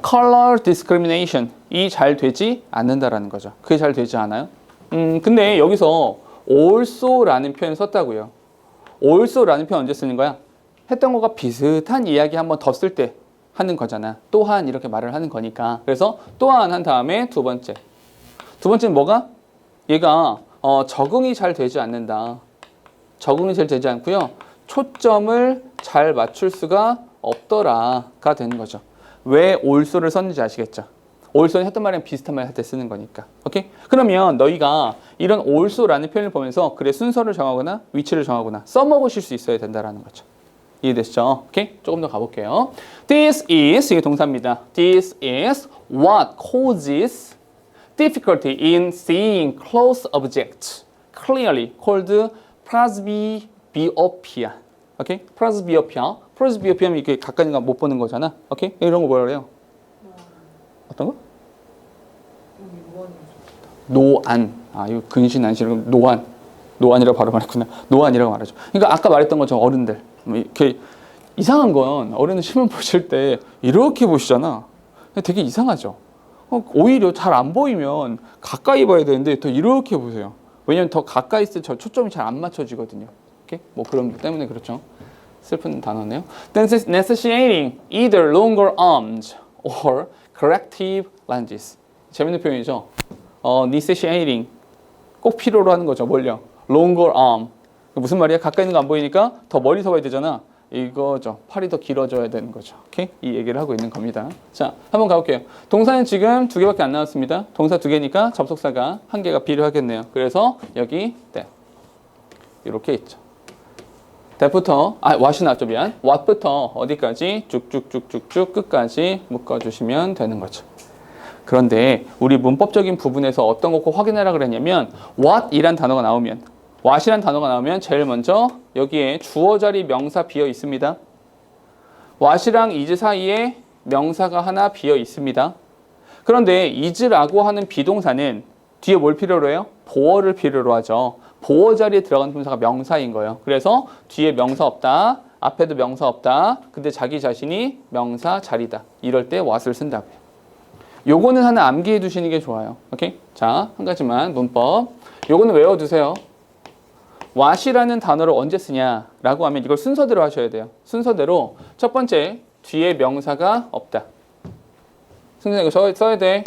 color discrimination 이 잘 되지 않는다라는 거죠. 그게 잘 되지 않아요? 근데 여기서 also라는 표현 썼다고요. also라는 표현 언제 쓰는 거야? 했던 거가 비슷한 이야기 한번 더 쓸 때 하는 거잖아. 또한 이렇게 말을 하는 거니까. 그래서 또한 한 다음에 두 번째. 두 번째는 뭐가? 얘가 적응이 잘 되지 않는다. 적응이 잘 되지 않고요. 초점을 잘 맞출 수가 없더라가 되는 거죠. 왜 also를 썼는지 아시겠죠? also는 했던 말이랑 비슷한 말 할 때 쓰는 거니까. 오케이? 그러면 너희가 이런 also라는 표현을 보면서 그래 순서를 정하거나 위치를 정하거나 써먹으실 수 있어야 된다라는 거죠. 이해되시죠? 오케이? 조금 더 가볼게요. This is 이게 동사입니다. This is what causes difficulty in seeing close objects clearly called presbyopia. 오케이? presbyopia. presbyopia 이게 가까이 못 보는 거잖아. 오케이? 이런 거 뭐라 그래요? 어떤 거? 노안. 아, 이거 근신 안신 노안. 노안이라고 바로 말했구나. 노안이라고 말하죠. 그러니까 아까 말했던 것처럼 어른들. 이렇게 이상한 건 어른은 시험 보실 때 이렇게 보시잖아. 되게 이상하죠. 오히려 잘 안 보이면 가까이 봐야 되는데 더 이렇게 보세요. 왜냐면 더 가까이 있을 때 초점이 잘 안 맞춰지거든요. 오케이? 뭐 그런 것 때문에 그렇죠. 슬픈 단어네요. Necessitating either longer arms or corrective lenses. 재밌는 표현이죠. necessitating 꼭 필요로 하는 거죠. 뭘요? longer arm. 무슨 말이야? 가까이 있는 거 안 보이니까 더 멀리서 봐야 되잖아. 이거죠. 팔이 더 길어져야 되는 거죠. 오케이? 이 얘기를 하고 있는 겁니다. 자, 한번 가볼게요. 동사는 지금 2개밖에 안 나왔습니다. 동사 2개니까 접속사가 1개가 필요하겠네요. 그래서 여기 that 이렇게 있죠. that부터 what이 나왔죠. 미안. what부터 어디까지 쭉쭉쭉쭉쭉 끝까지 묶어주시면 되는 거죠. 그런데 우리 문법적인 부분에서 어떤 거 꼭 확인하라 그랬냐면 what이란 단어가 나오면 what이란 단어가 나오면 제일 먼저 여기에 주어 자리 명사 비어 있습니다. what이랑 is 사이에 명사가 하나 비어 있습니다. 그런데 is라고 하는 비동사는 뒤에 뭘 필요로 해요? 보어를 필요로 하죠. 보어 자리에 들어가는 동사가 명사인 거예요. 그래서 뒤에 명사 없다. 앞에도 명사 없다. 근데 자기 자신이 명사 자리다. 이럴 때 what을 쓴다고요. 요거는 하나 암기해 두시는 게 좋아요. 오케이? 자, 한 가지만 문법. 요거는 외워두세요. what이라는 단어를 언제 쓰냐라고 하면 이걸 순서대로 하셔야 돼요. 순서대로 첫 번째 뒤에 명사가 없다. 순서대로 이거 써야 돼.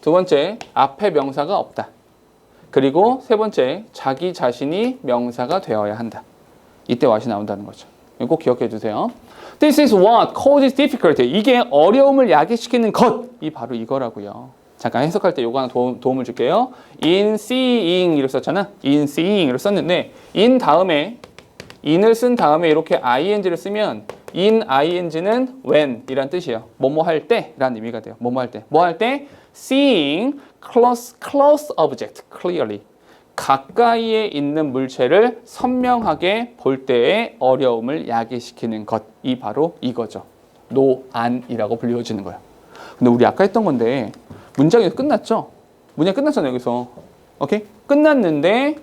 두 번째 앞에 명사가 없다. 그리고 세 번째 자기 자신이 명사가 되어야 한다. 이때 what이 나온다는 거죠. 이거 꼭 기억해 두세요. This is what causes difficulty. 이게 어려움을 야기시키는 것이 바로 이거라고요. 잠깐 해석할 때 요거 하나 도움을 줄게요. In seeing 이렇게 썼잖아. In seeing 이렇게 썼는데 in 다음에 in을 쓴 다음에 이렇게 ing를 쓰면 in ing는 when 이란 뜻이에요. 뭐뭐 할 때라는 의미가 돼요. 뭐뭐 할 때. 뭐 할 때? Seeing close object clearly. 가까이에 있는 물체를 선명하게 볼 때의 어려움을 야기시키는 것이 바로 이거죠. 노안이라고 불려지는 거예요. 근데 우리 아까 했던 건데 문장이 끝났죠? 문장이 끝났잖아요, 여기서. 오케이? 끝났는데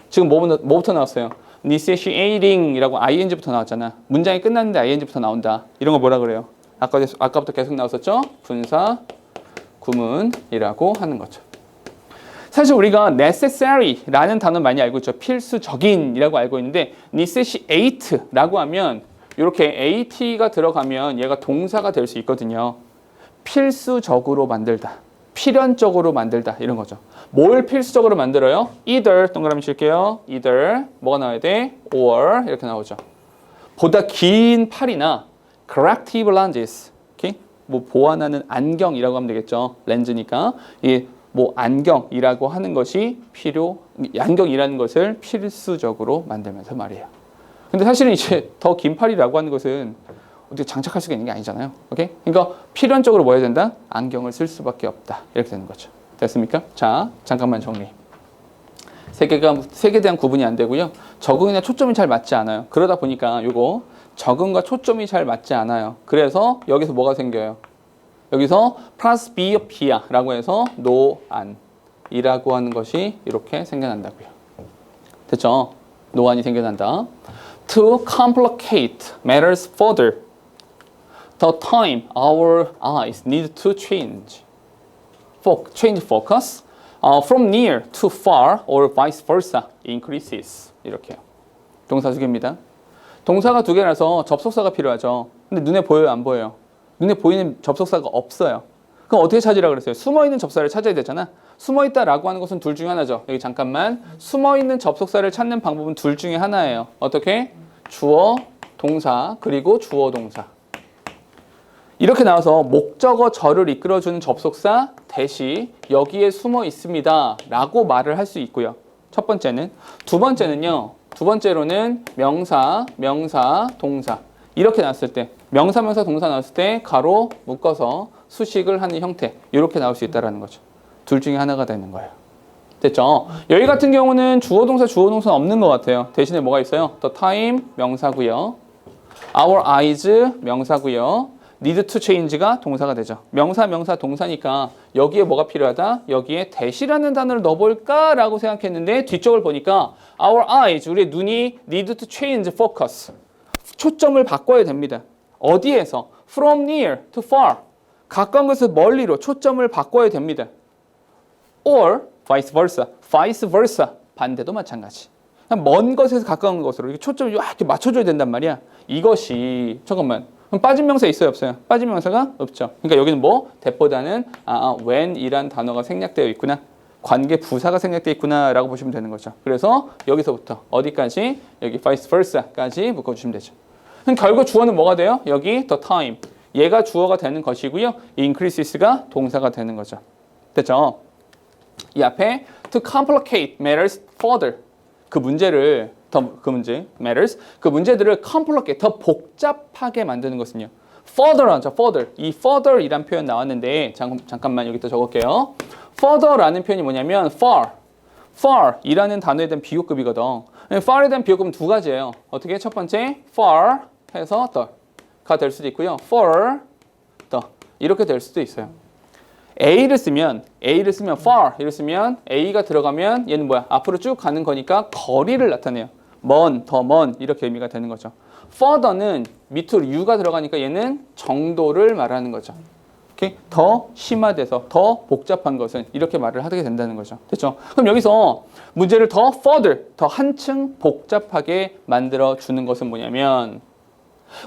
지금 뭐부터 나왔어요? necessitating이라고 ing부터 나왔잖아. 문장이 끝났는데 ing부터 나온다. 이런 거 뭐라 그래요? 아까부터 계속 나왔었죠? 분사 구문이라고 하는 거죠. 사실 우리가 necessary라는 단어 많이 알고 있죠. 필수적인이라고 알고 있는데 necessitate라고 하면 이렇게 at가 들어가면 얘가 동사가 될 수 있거든요. 필수적으로 만들다. 필연적으로 만들다. 이런 거죠. 뭘 필수적으로 만들어요? either 동그라미 칠게요. either 뭐가 나와야 돼? or 이렇게 나오죠. 보다 긴 팔이나 corrective lenses. 오케이? 뭐 보완하는 안경이라고 하면 되겠죠. 렌즈니까. 이 뭐 안경이라고 하는 것이 안경이라는 것을 필수적으로 만들면서 말이에요. 근데 사실은 이제 더 긴 팔이라고 하는 것은 어떻게 장착할 수가 있는 게 아니잖아요. 오케이? 그러니까 필연적으로 뭐 해야 된다? 안경을 쓸 수밖에 없다. 이렇게 되는 거죠. 됐습니까? 자, 잠깐만 정리. 색에 대한 구분이 안 되고요. 적응이나 초점이 잘 맞지 않아요. 그러다 보니까 요거 적응과 초점이 잘 맞지 않아요. 그래서 여기서 뭐가 생겨요? 여기서 presbyopia라고 해서 노안이라고 하는 것이 이렇게 생겨난다고요. 됐죠? 노안이 생겨난다. To complicate matters further, the time our eyes need to change focus from near to far or vice versa increases. 이렇게요. 동사 두 개입니다. 동사가 두 개라서 접속사가 필요하죠. 근데 눈에 보여요, 안 보여요? 눈에 보이는 접속사가 없어요. 그럼 어떻게 찾으라 그랬어요? 숨어있는 접사를 찾아야 되잖아. 숨어있다라고 하는 것은 둘 중에 하나죠. 여기 잠깐만. 숨어있는 접속사를 찾는 방법은 둘 중에 하나예요. 어떻게? 주어, 동사, 그리고 주어, 동사. 이렇게 나와서 목적어 절을 이끌어주는 접속사 대시 여기에 숨어 있습니다 라고 말을 할 수 있고요. 첫 번째는. 두 번째는요. 두 번째로는 명사, 동사 이렇게 나왔을 때 명사, 동사 나왔을 때 가로 묶어서 수식을 하는 형태 이렇게 나올 수 있다는 거죠. 둘 중에 하나가 되는 거예요. 됐죠? 여기 같은 경우는 주어, 동사는 없는 것 같아요. 대신에 뭐가 있어요? The time 명사고요. Our eyes 명사고요. need to change가 동사가 되죠. 명사, 동사니까 여기에 뭐가 필요하다? 여기에 대시라는 단어를 넣어볼까? 라고 생각했는데 뒤쪽을 보니까 our eyes, 우리의 눈이 need to change focus. 초점을 바꿔야 됩니다. 어디에서? From near to far. 가까운 것에서 멀리로 초점을 바꿔야 됩니다. Or vice versa. 반대도 마찬가지. 먼 것에서 가까운 것으로 이렇게 초점을 이렇게 맞춰줘야 된단 말이야. 이것이 잠깐만. 그럼 빠진 명사 있어요, 없어요? 빠진 명사가 없죠. 그러니까 여기는 뭐? that보다는 when이란 단어가 생략되어 있구나. 관계 부사가 생략되어 있구나라고 보시면 되는 거죠. 그래서 여기서부터 어디까지? 여기 vice versa까지 묶어주시면 되죠. 그럼 결국 주어는 뭐가 돼요? 여기 the time. 얘가 주어가 되는 것이고요. increases가 동사가 되는 거죠. 됐죠? 이 앞에 to complicate matters further. 그 문제들을 complicate, 더 복잡하게 만드는 것은요. further라죠, further. 이 further이란 표현 나왔는데 잠깐만 여기다 적을게요. further라는 표현이 뭐냐면 far이라는 단어에 대한 비교급이거든. far에 대한 비교급은 두 가지예요. 어떻게? 첫 번째 far 해서 the가 될 수도 있고요. for the 이렇게 될 수도 있어요. A를 쓰면 far를 쓰면 A가 들어가면 얘는 뭐야? 앞으로 쭉 가는 거니까 거리를 나타내요. 더 먼 이렇게 의미가 되는 거죠. further는 밑으로 U가 들어가니까 얘는 정도를 말하는 거죠. 오케이? 더 심화돼서 더 복잡한 것은 이렇게 말을 하게 된다는 거죠. 됐죠? 그럼 여기서 문제를 더 further, 더 한층 복잡하게 만들어 주는 것은 뭐냐면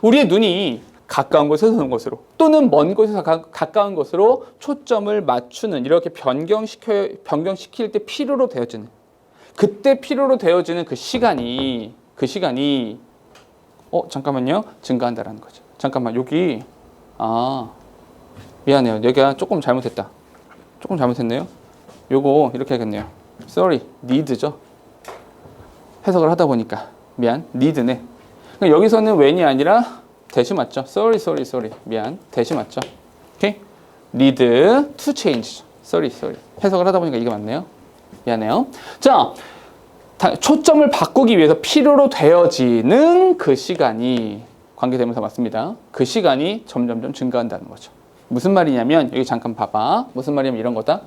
우리의 눈이 가까운 곳에서 먼 곳으로 또는 먼 곳에서 가까운 곳으로 초점을 맞추는 이렇게 변경시킬 때 필요로 되어지는 그때 필요로 되어지는 그 시간이 잠깐만요. 증가한다라는 거죠. 잠깐만 여기 미안해요. 여기가 조금 잘못했네요. 요거 이렇게 하겠네요. Sorry, need죠. 해석을 하다 보니까 미안, need네. 그러니까 여기서는 when이 아니라 대시 맞죠? Sorry. 미안. 대시 맞죠? 오케이? Need to change. Sorry. 해석을 하다 보니까 이게 맞네요. 미안해요. 자, 초점을 바꾸기 위해서 필요로 되어지는 그 시간이 관계대명사 맞습니다. 그 시간이 점점점 증가한다는 거죠. 무슨 말이냐면 여기 잠깐 봐봐. 무슨 말이냐면 이런 거다.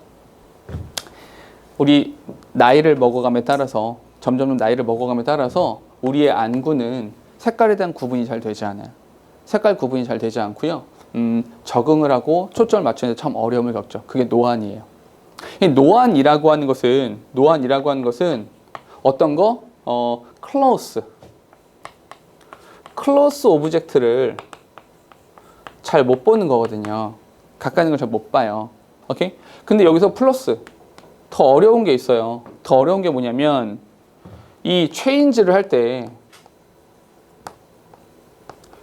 우리 나이를 먹어감에 따라서 점점 나이를 먹어감에 따라서 우리의 안구는 색깔에 대한 구분이 잘 되지 않아요. 색깔 구분이 잘 되지 않고요. 적응을 하고 초점을 맞추는 데 참 어려움을 겪죠. 그게 노안이에요. 이 노안이라고 하는 것은 어떤 거? 클로스 오브젝트를 잘 못 보는 거거든요. 가까이 있는 걸 잘 못 봐요. 오케이? 근데 여기서 플러스 더 어려운 게 있어요. 더 어려운 게 뭐냐면 이 체인지를 할 때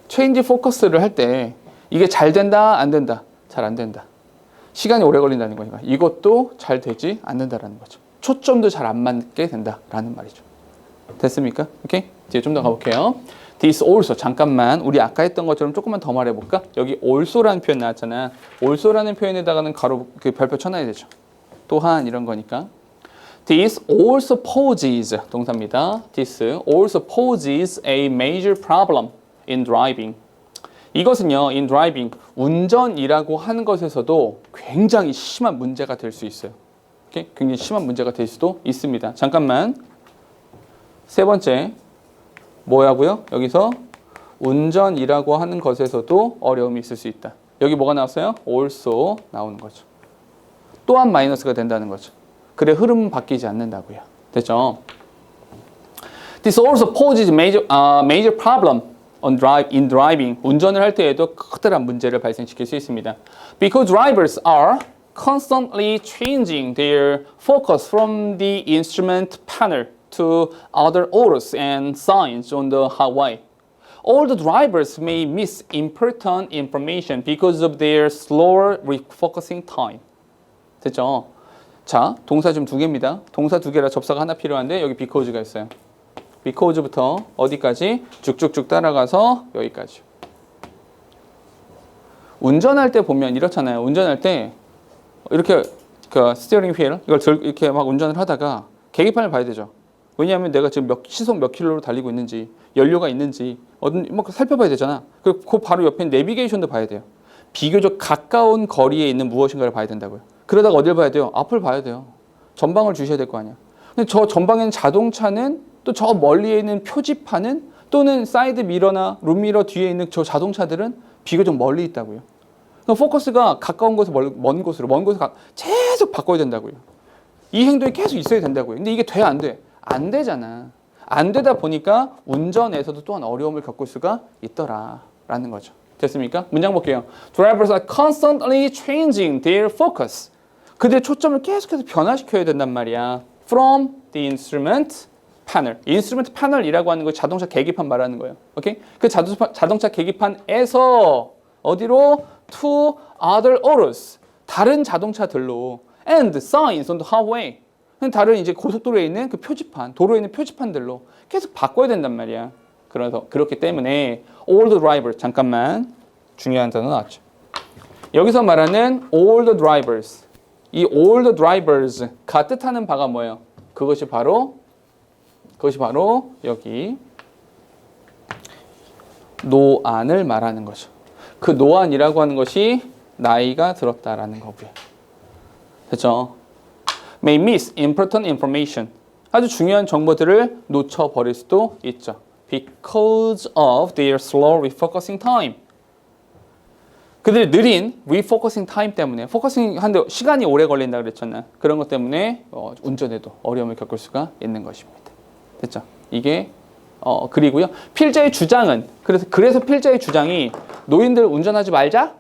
체인지 포커스를 할 때 이게 잘 된다, 안 된다? 잘 안 된다. 시간이 오래 걸린다는 거니까 이것도 잘 되지 않는다라는 거죠. 초점도 잘 안 맞게 된다라는 말이죠. 됐습니까? 오케이? 이제 좀 더 가볼게요. This also, 잠깐만 우리 아까 했던 것처럼 조금만 더 말해볼까? 여기 also라는 표현 나왔잖아. also라는 표현에다가는 가로 그 별표 쳐놔야 되죠. 또한 이런 거니까. This also poses, 동사입니다. This also poses a major problem in driving. 이것은요, in driving, 운전이라고 하는 것에서도 굉장히 심한 문제가 될 수 있어요. 오케이? 굉장히 심한 문제가 될 수도 있습니다. 잠깐만. 세 번째, 뭐라고요? 여기서 운전이라고 하는 것에서도 어려움이 있을 수 있다. 여기 뭐가 나왔어요? also 나오는 거죠. 또한 마이너스가 된다는 거죠. 그래 흐름은 바뀌지 않는다고요. 됐죠? This also poses major problem in driving. 운전을 할 때에도 커다란 문제를 발생시킬 수 있습니다. Because drivers are constantly changing their focus from the instrument panel to other autos and signs on the highway. All the drivers may miss important information because of their slower refocusing time. 됐죠? 자, 동사 지금 두 개입니다. 동사 두 개라 접사가 하나 필요한데 여기 because가 있어요. because부터 어디까지? 쭉쭉쭉 따라가서 여기까지. 운전할 때 보면 이렇잖아요. 운전할 때 이렇게 그 스티어링 휠 이걸 이렇게 막 운전을 하다가 계기판을 봐야 되죠. 왜냐하면 내가 지금 시속 몇 킬로로 달리고 있는지, 연료가 있는지 뭐 살펴봐야 되잖아. 그리고 그 바로 옆에 내비게이션도 봐야 돼요. 비교적 가까운 거리에 있는 무엇인가를 봐야 된다고요. 그러다가 어딜 봐야 돼요? 앞을 봐야 돼요. 전방을 주셔야 될 거 아니야. 근데 저 전방에 있는 자동차는 또 저 멀리에 있는 표지판은 또는 사이드 미러나 룸미러 뒤에 있는 저 자동차들은 비교적 멀리 있다고요. 그러니까 포커스가 가까운 곳에서 먼 곳으로 계속 바꿔야 된다고요. 이 행동이 계속 있어야 된다고요. 근데 이게 돼, 안 돼? 안 되잖아. 안 되다 보니까 운전에서도 또한 어려움을 겪을 수가 있더라라는 거죠. 됐습니까? 문장 볼게요. Drivers are constantly changing their focus. 그들의 초점을 계속해서 변화시켜야 된단 말이야. From the instrument panel. instrument panel이라고 하는 거 자동차 계기판 말하는 거예요. 오케이? 그 자동차 계기판에서 어디로? To other autos. 다른 자동차들로. And signs on the highway. 다른 이제 고속도로에 있는 그 표지판, 도로에 있는 표지판들로 계속 바꿔야 된단 말이야. 그래서 그렇기 때문에 all the drivers 잠깐만 중요한 단어 나왔죠. 여기서 말하는 all the drivers, 이 all the drivers가 뜻하는 바가 뭐예요? 그것이 바로 여기 노안을 말하는 거죠. 그 노안이라고 하는 것이 나이가 들었다라는 거고요. 됐죠? May miss important information. 아주 중요한 정보들을 놓쳐버릴 수도 있죠. Because of their slow refocusing time. 그들이 느린 refocusing time 때문에 포커싱 하는데 시간이 오래 걸린다 그랬잖아요. 그런 것 때문에 운전에도 어려움을 겪을 수가 있는 것입니다. 됐죠? 이게 그리고요. 필자의 주장은 그래서 필자의 주장이 노인들 운전하지 말자?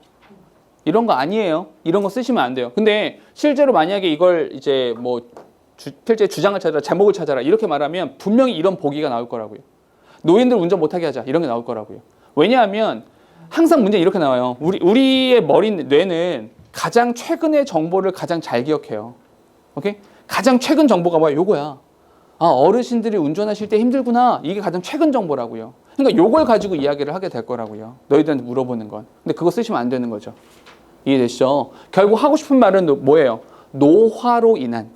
이런 거 아니에요. 이런 거 쓰시면 안 돼요. 근데 실제로 만약에 이걸 이제 뭐 필자의 주장을 찾아라, 제목을 찾아라 이렇게 말하면 분명히 이런 보기가 나올 거라고요. 노인들 운전 못하게 하자 이런 게 나올 거라고요. 왜냐하면 항상 문제 이렇게 나와요. 우리의 뇌는 가장 최근의 정보를 가장 잘 기억해요. 오케이? 가장 최근 정보가 뭐야? 요거야. 아, 어르신들이 운전하실 때 힘들구나. 이게 가장 최근 정보라고요. 그러니까 요걸 가지고 이야기를 하게 될 거라고요. 너희들한테 물어보는 건. 근데 그거 쓰시면 안 되는 거죠. 이해되시죠? 결국 하고 싶은 말은 뭐예요? 노화로 인한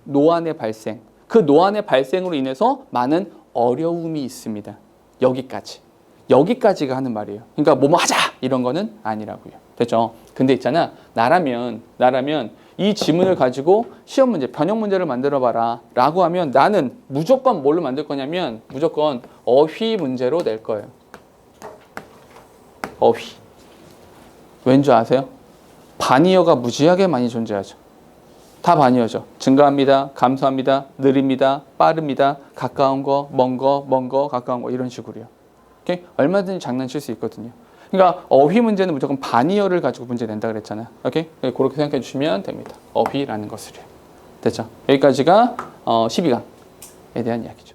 노안의 발생. 그 노안의 발생으로 인해서 많은 어려움이 있습니다. 여기까지가 하는 말이에요. 그러니까 뭐뭐 하자 이런 거는 아니라고요. 됐죠? 근데 있잖아. 나라면 이 지문을 가지고 시험 문제, 변형 문제를 만들어 봐라 라고 하면 나는 무조건 뭘로 만들 거냐면 무조건 어휘 문제로 낼 거예요. 어휘. 왠지 아세요? 반이어가 무지하게 많이 존재하죠. 다 반이어죠. 증가합니다. 감소합니다. 느립니다. 빠릅니다. 가까운 거, 먼 거, 가까운 거 이런 식으로요. 오케이? 얼마든지 장난칠 수 있거든요. 그러니까 어휘 문제는 무조건 반이어를 가지고 문제 낸다 그랬잖아요. 오케이? 그렇게 생각해 주시면 됩니다. 어휘라는 것을요. 됐죠? 여기까지가 12강에 대한 이야기죠.